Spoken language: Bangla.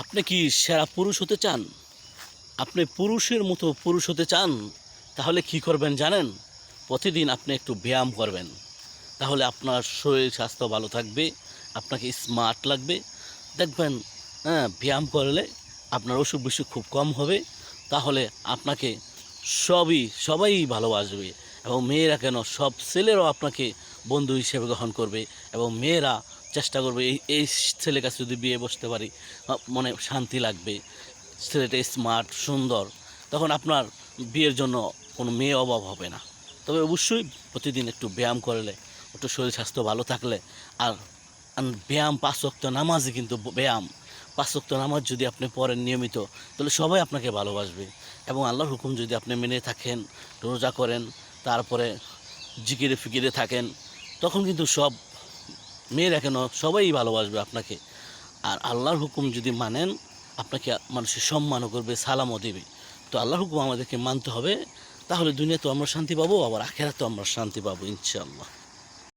আপনি কি সেরা পুরুষ হতে চান? আপনি পুরুষের মতো পুরুষ হতে চান? তাহলে কি করবেন জানেন? প্রতিদিন আপনি একটু ব্যায়াম করবেন। তাহলে আপনার শরীর স্বাস্থ্য ভালো থাকবে, আপনাকে স্মার্ট লাগবে। দেখবেন ব্যায়াম করলে আপনার অসুখ-বিসুখ খুব কম হবে। তাহলে আপনাকে সবাই ভালোবাসবে এবং মেয়েরা কেন সব ছেলেরাও আপনাকে বন্ধু হিসেবে গ্রহণ করবে এবং মেয়েরা চেষ্টা করবে এই ছেলের কাছে যদি বিয়ে বসতে পারি মনে শান্তি লাগবে। ছেলেটা স্মার্ট, সুন্দর। তখন আপনার বিয়ের জন্য কোনো মেয়ে অভাব হবে না। তবে অবশ্যই প্রতিদিন একটু ব্যায়াম করলে, একটু শরীর স্বাস্থ্য ভালো থাকলে আর ব্যায়াম ৫ ওয়াক্ত নামাজই কিন্তু ব্যায়াম। ৫ ওয়াক্ত নামাজ যদি আপনি পড়েন নিয়মিত, তাহলে সবাই আপনাকে ভালোবাসবে এবং আল্লাহর হুকুম যদি আপনি মেনে থাকেন, রোজা করেন, তারপরে জিকিরে ফিকিরে থাকেন, তখন কিন্তু সব মেয়েরা কেন সবাই ভালোবাসবে আপনাকে। আর আল্লাহর হুকুম যদি মানেন, আপনাকে মানুষের সম্মানও করবে, সালামও দেবে। তো আল্লাহর হুকুম আমাদেরকে মানতে হবে। তাহলে দুনিয়াতেও আমরা শান্তি পাবো, আবার আখেরাতেও আমরা শান্তি পাবো ইনশাআল্লাহ।